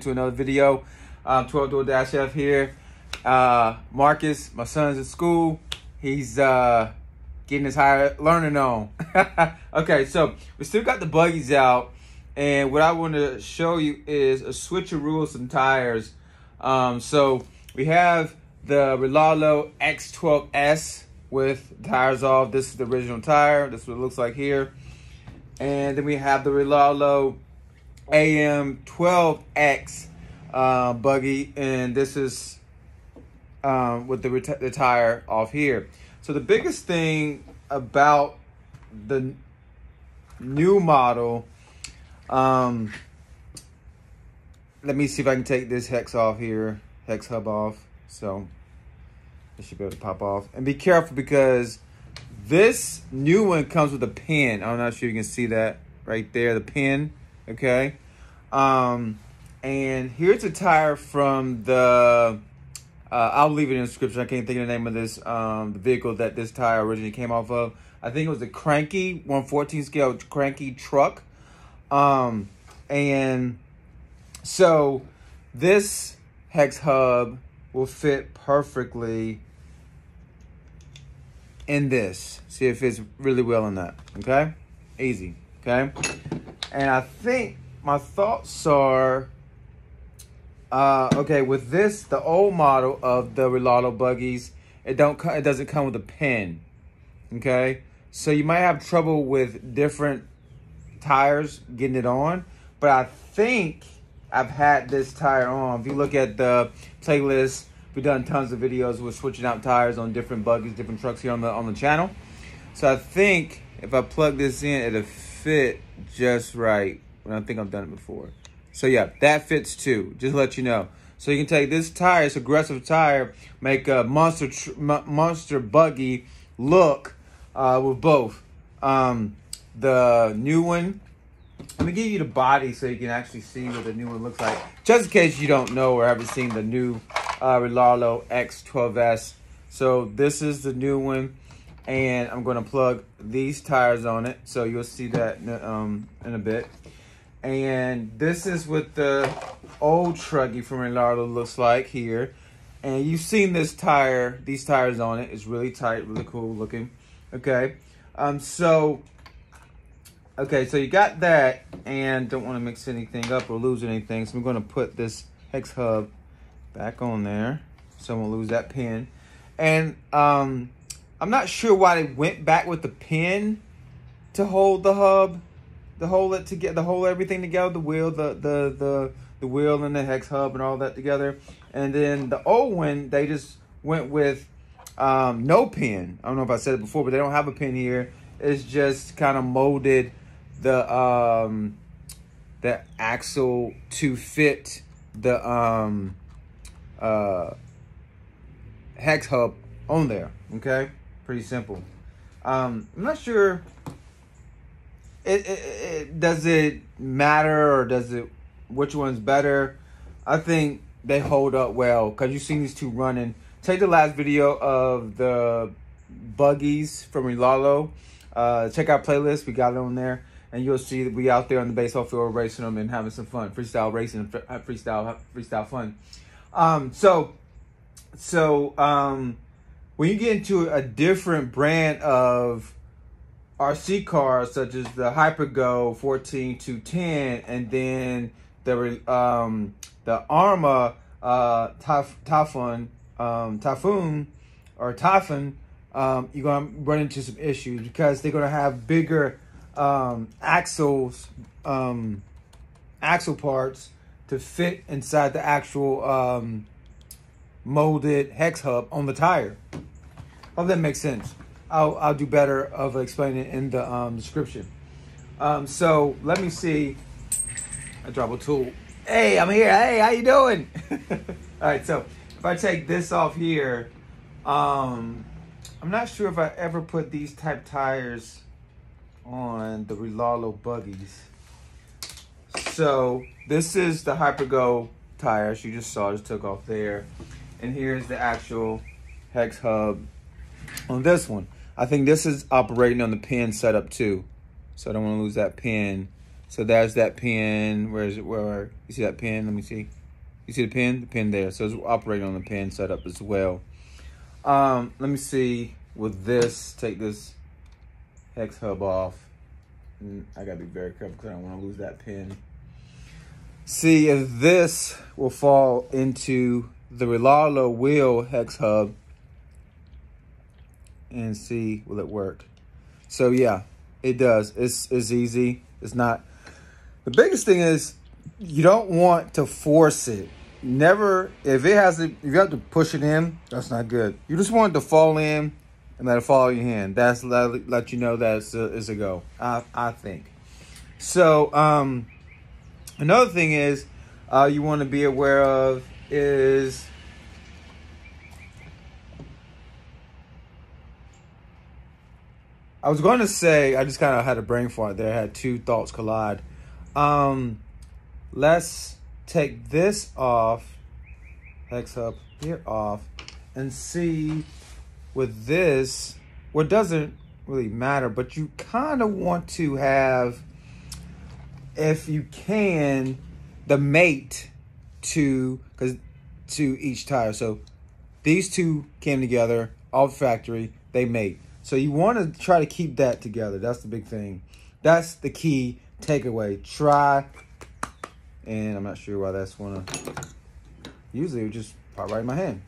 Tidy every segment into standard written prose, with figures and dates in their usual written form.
To another video. 12 Door Dash F here. Marcus, my son's at school. He's getting his higher learning on. Okay, so we still got the buggies out, and what I want to show you is a switcheroo of some tires. So we have the Relalo X12S with tires off. This is the original tire. This is what it looks like here. And then we have the Relalo AM12X buggy, and this is with the tire off here. So the biggest thing about the new model, let me see if I can take this hex off here, hex hub off. So it should be able to pop off. And be careful because this new one comes with a pin. I'm not sure you can see that right there, the pin. Okay, and here's a tire from the I'll leave it in the description. I can't think of the name of this the vehicle that this tire originally came off of. I think it was the Cranky 1/14 scale Cranky truck. And so this hex hub will fit perfectly in this. See if it fits really well in that. Okay, easy. Okay. And I think my thoughts are, okay, with this, the old model of the Relalo buggies, it doesn't come with a pin, okay? So you might have trouble with different tires getting it on, but I think I've had this tire on. If you look at the playlist, we've done tons of videos with switching out tires on different buggies, different trucks here on the channel. So I think if I plug this in, it'll fit just right. I think I've done it before. So yeah, that fits too, just to let you know. So you can take this tire, it's aggressive tire, make a monster buggy look with both. The new one, let me give you the body so you can actually see what the new one looks like, just in case you don't know or haven't seen the new Relalo X12S. So this is the new one, and I'm going to plug these tires on it, so you'll see that in a bit. And this is what the old Truggy from Relalo looks like here. And you've seen this tire, these tires on it. It's really tight, really cool looking. Okay. So you got that, and don't want to mix anything up or lose anything. So I'm going to put this hex hub back on there so I won't lose that pin. And I'm not sure why they went back with the pin to hold the hub. To hold it together, to hold everything together, the wheel, the wheel and the hex hub and all that together. And then the old one, they just went with no pin. I don't know if I said it before, but they don't have a pin here. It's just kind of molded the axle to fit the hex hub on there. Okay, pretty simple. I'm not sure. Does it matter, or does it, which one's better? I think they hold up well because you've seen these two running. Take the last video of the buggies from Relalo. Check our playlist, we got it on there, and you'll see that we out there on the baseball field racing them and having some fun, freestyle racing, freestyle fun. When you get into a different brand of RC cars, such as the Hypergo 14-210, and then the Arma Typhoon, you're gonna run into some issues because they're gonna have bigger axle parts to fit inside the actual molded hex hub on the tire. Hope that makes sense. I'll do better of explaining it in the description. So let me see. I drop a tool. Hey, I'm here. Hey, how you doing? All right, so if I take this off here, I'm not sure if I ever put these type tires on the Relalo buggies. So this is the Hypergo tires you just saw, just took off there. And here's the actual hex hub on this one. I think this is operating on the pin setup too. So I don't want to lose that pin So there's that pin. Where is it? Where you see that pin? Let me see. You see the pin? The pin there. So it's operating on the pin setup as well. Let me see with this. Take this hex hub off. And I gotta be very careful because I don't want to lose that pin. See if this will fall into the Relalo wheel hex hub and see will it work. So yeah, it does. It's easy. It's not. The biggest thing is you don't want to force it. Never, if it has to, if you have to push it in, that's not good. You just want it to fall in and let it fall in your hand. That's let you know that it's a go. I think. So another thing is you want to be aware of is I was going to say, I just kind of had a brain fart there. I had two thoughts collide. Let's take this off, hex hub here off, and see with this, what doesn't really matter, but you kind of want to have, if you can, the mate to each tire. So these two came together off factory, they mate. So you want to try to keep that together. That's the big thing. That's the key takeaway. Try, and I'm not sure why that's one of, usually it would just pop right in my hand.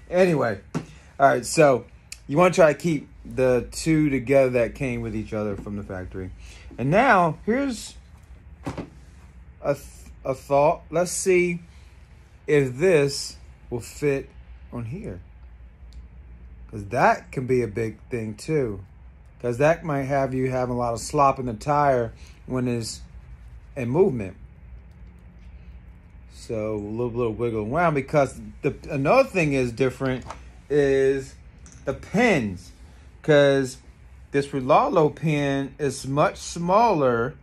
Anyway, all right, so you want to try to keep the two together that came with each other from the factory. And now here's a thought. Let's see if this will fit on here. Because that can be a big thing too. Because that might have you having a lot of slop in the tire when it's in movement. So a little wiggle around. Because another thing is different is the pins. Because this Relalo pin is much smaller.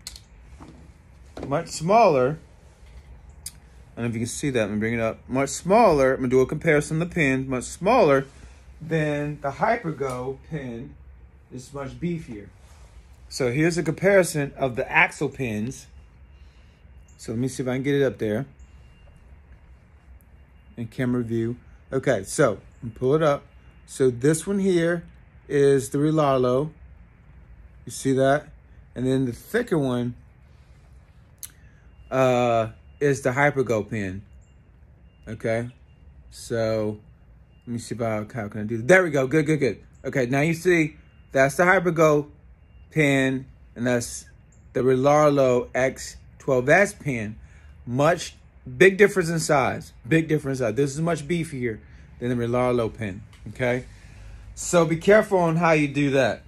Much smaller. I don't know if you can see that. Let me bring it up. Much smaller. I'm going to do a comparison of the pins. Much smaller than the Hypergo pin. Is much beefier. So here's a comparison of the axle pins. So let me see if I can get it up there. In camera view. Okay, so pull it up. So this one here is the Relalo. You see that? And then the thicker one is the Hypergo pin. Okay, so let me see how can I do that. There we go. Good, good, good. Okay, now you see that's the Hypergo pin, and that's the Relalo X12S pin. Big difference in size. Big difference in size. This is much beefier than the Relalo pin. Okay, so be careful on how you do that.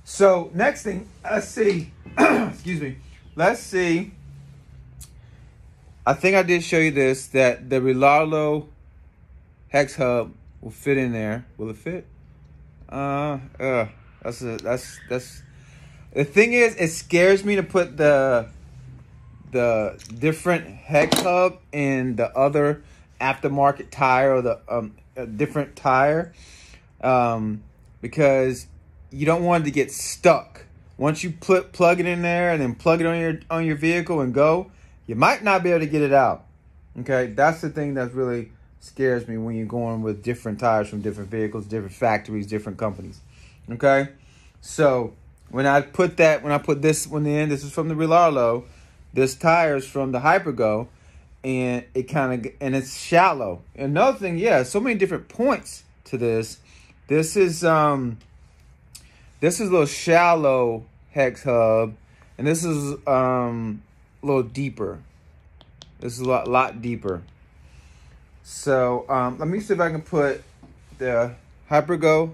So next thing, let's see. Excuse me. Let's see. I think I did show you this, that the Relalo hex hub will fit in there. Will it fit? That's the thing is, it scares me to put the different hex hub in the other aftermarket tire or the different tire, because you don't want it to get stuck. Once you plug it in there and then plug it on your vehicle and go, you might not be able to get it out. Okay, that's the thing that really scares me when you're going with different tires from different vehicles, different factories, different companies. Okay, so when I put this one in, this is from the Relalo. This tire is from the Hypergo, and it's shallow. Another thing, yeah, so many different points to this. This is a little shallow hex hub, and this is a little deeper. This is a lot deeper. So let me see if I can put the Hypergo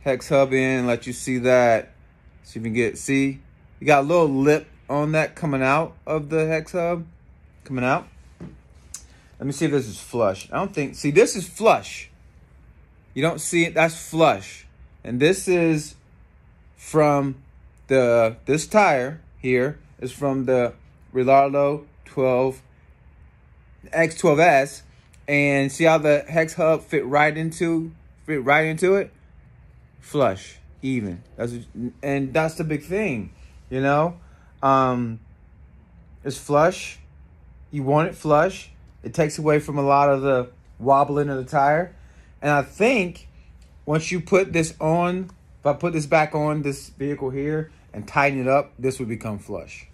hex hub in and let you see that. So you can see you got a little lip on that coming out of the hex hub. Coming out. Let me see if this is flush. I don't think, see, this is flush. You don't see it, that's flush. And this is from this tire here is from the Relalo X12S, and see how the hex hub fit right into it? Flush, even. That's the big thing, you know. is flush. You want it flush. It takes away from a lot of the wobbling of the tire. And I think once you put this on, if I put this back on this vehicle here and tighten it up, this would become flush.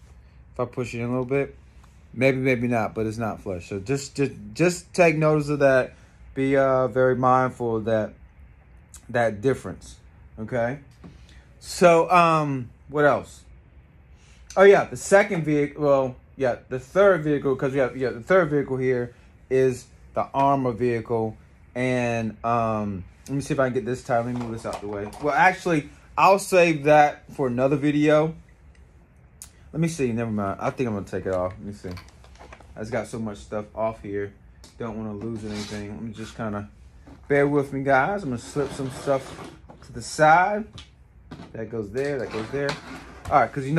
If I push it in a little bit, maybe not, but it's not flush. So just take notice of that. Be very mindful of that difference. Okay. So what else? Oh yeah, the second vehicle. Well, yeah, the third vehicle, because we have the third vehicle here is the armor vehicle. And let me see if I can get this tire. Let me move this out the way. Well, actually, I'll save that for another video. Let me see. Never mind. I think I'm gonna take it off. Let me see. I just got so much stuff off here. Don't want to lose anything. Let me just kind of bear with me, guys. I'm gonna slip some stuff to the side. That goes there. That goes there. All right, because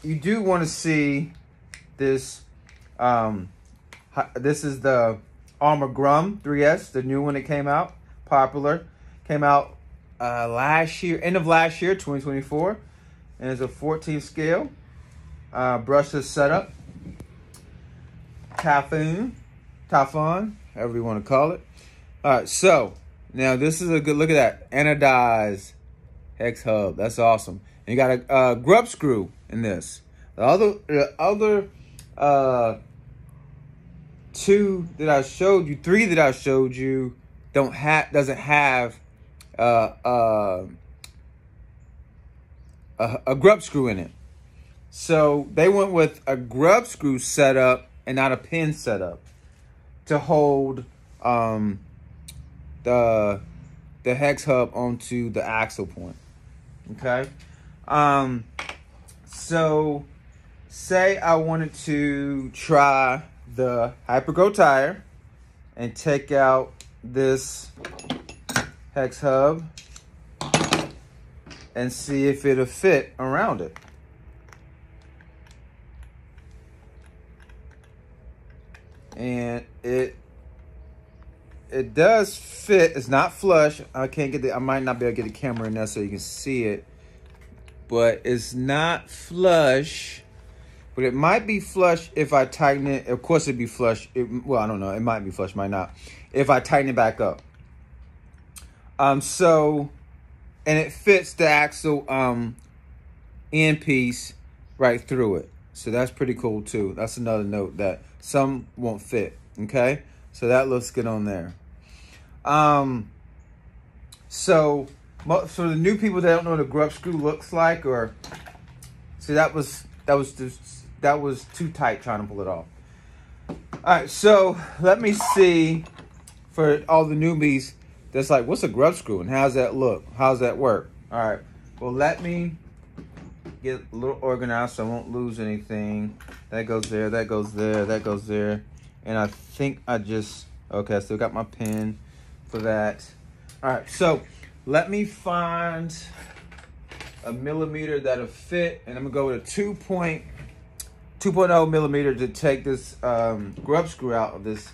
you do want to see this. This is the Armor Grum 3S, the new one that came out, popular. Came out last year, end of last year, 2024. And it's a 14 scale. Brushless setup. Typhoon, however you want to call it. All right, so now this is a good look at that. Anodized Hex Hub. That's awesome. And you got a grub screw in this. The other two that I showed you, three that I showed you, doesn't have a grub screw in it. So they went with a grub screw setup and not a pin setup to hold the hex hub onto the axle point. Okay. So say I wanted to try the Hypergo tire and take out this hex hub and see if it'll fit around it. And it does fit. It's not flush. I might not be able to get the camera in there so you can see it. But it's not flush. But it might be flush if I tighten it. Of course it'd be flush. Well, I don't know. It might be flush, might not. If I tighten it back up. And it fits the axle end piece right through it. So that's pretty cool too. That's another note that some won't fit. Okay, so that looks good on there. So for the new people that don't know what a grub screw looks like, or see that was too tight trying to pull it off. All right, so let me see for all the newbies that's like, what's a grub screw and how's that look? How's that work? All right, well, let me get a little organized so I won't lose anything. That goes there, that goes there, that goes there. And I think okay, I still got my pin for that. All right, so let me find a millimeter that'll fit, and I'm gonna go with a 2.0 millimeter to take this grub screw out of this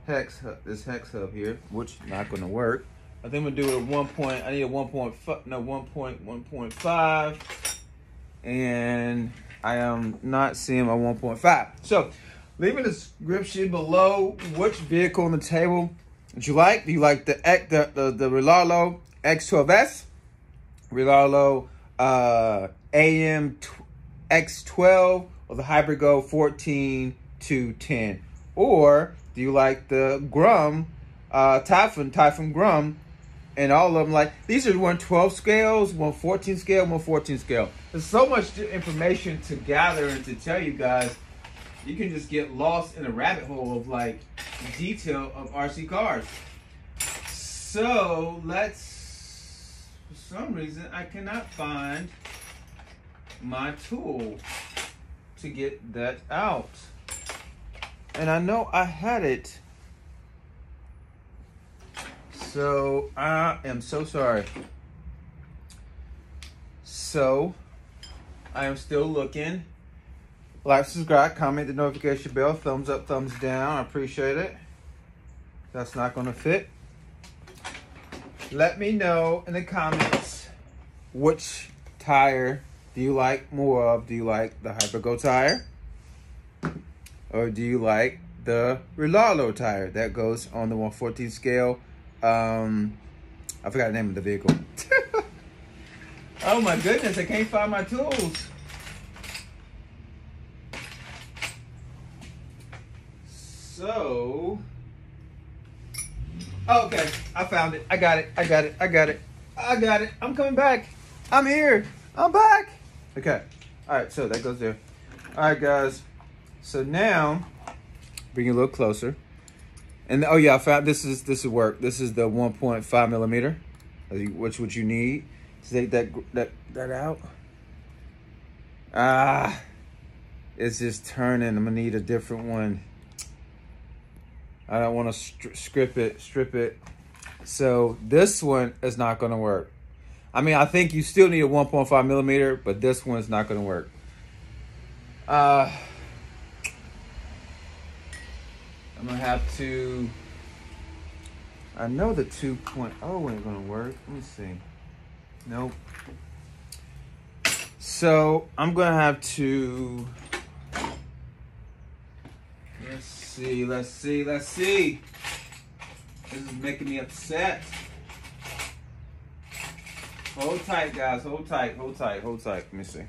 hex hub here, which is not gonna work. I think I'm gonna do it at I need a 1.5, and I am not seeing my 1.5. So leave in the description below which vehicle on the table that you like. Do you like the Relalo X12S, Relalo AM X12, or the Hypergo 14-10? Or do you like the Grum, Typhoon Grum? And all of them, like, these are 112 scales, 114 scale, 114 scale. There's so much information to gather and to tell you guys. You can just get lost in a rabbit hole of, like, detail of RC cars. So for some reason, I cannot find my tool to get that out. And I know I had it. So I am so sorry. So I am still looking. Like, subscribe, comment, the notification bell, thumbs up, thumbs down. I appreciate it. That's not going to fit. Let me know in the comments which tire do you like more of? Do you like the Hypergo tire? Or do you like the Relalo tire that goes on the 1/14 scale? I forgot the name of the vehicle. Oh my goodness, I can't find my tools. So, okay, I found it. I got it. I'm coming back. I'm here. I'm back. Okay. All right, so that goes there. All right, guys. So now, bring it a little closer. And oh yeah, I found this is work. This is the 1.5 millimeter, which what you need to take that out. It's just turning. I'm gonna need a different one. I don't want to strip it. So this one is not gonna work. I mean, I think you still need a 1.5 millimeter, but this one's not gonna work. I'm gonna have to, I know the 2.0 ain't gonna work. Let me see. Nope. So I'm gonna have to, let's see. This is making me upset. Hold tight, guys, hold tight. Let me see.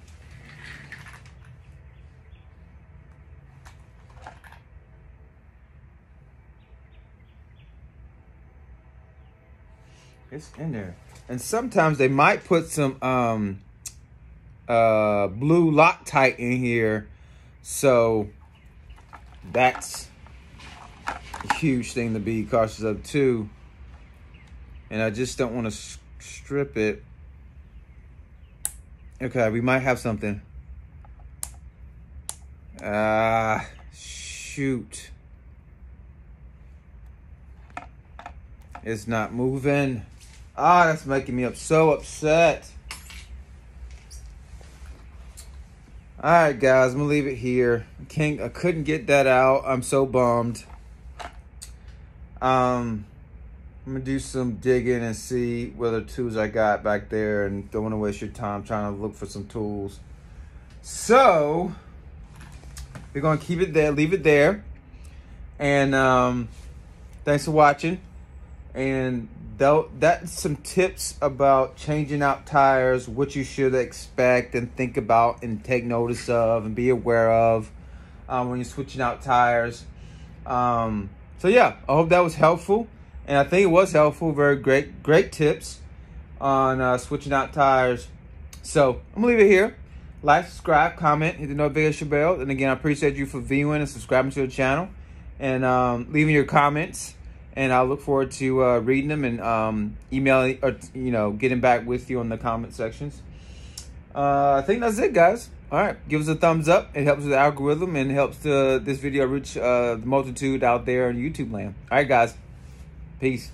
It's in there. And sometimes they might put some blue Loctite in here. So that's a huge thing to be cautious of too. And I just don't want to strip it. Okay, we might have something. Shoot. It's not moving. That's making me so upset. All right, guys, I'm gonna leave it here. I couldn't get that out. I'm so bummed. I'm gonna do some digging and see what other tools I got back there, and don't want to waste your time trying to look for some tools. So we're gonna keep it there, leave it there, and thanks for watching. And that's some tips about changing out tires, what you should expect and think about and take notice of and be aware of when you're switching out tires. So yeah, I hope that was helpful. And I think it was helpful. Very great tips on switching out tires. So I'm gonna leave it here. Like, subscribe, comment, hit the notification bell. And again, I appreciate you for viewing and subscribing to the channel and leaving your comments. And I look forward to reading them and emailing or getting back with you on the comment sections. I think that's it, guys. All right, give us a thumbs up. It helps with the algorithm and helps this video reach the multitude out there in YouTube land. All right, guys. Peace.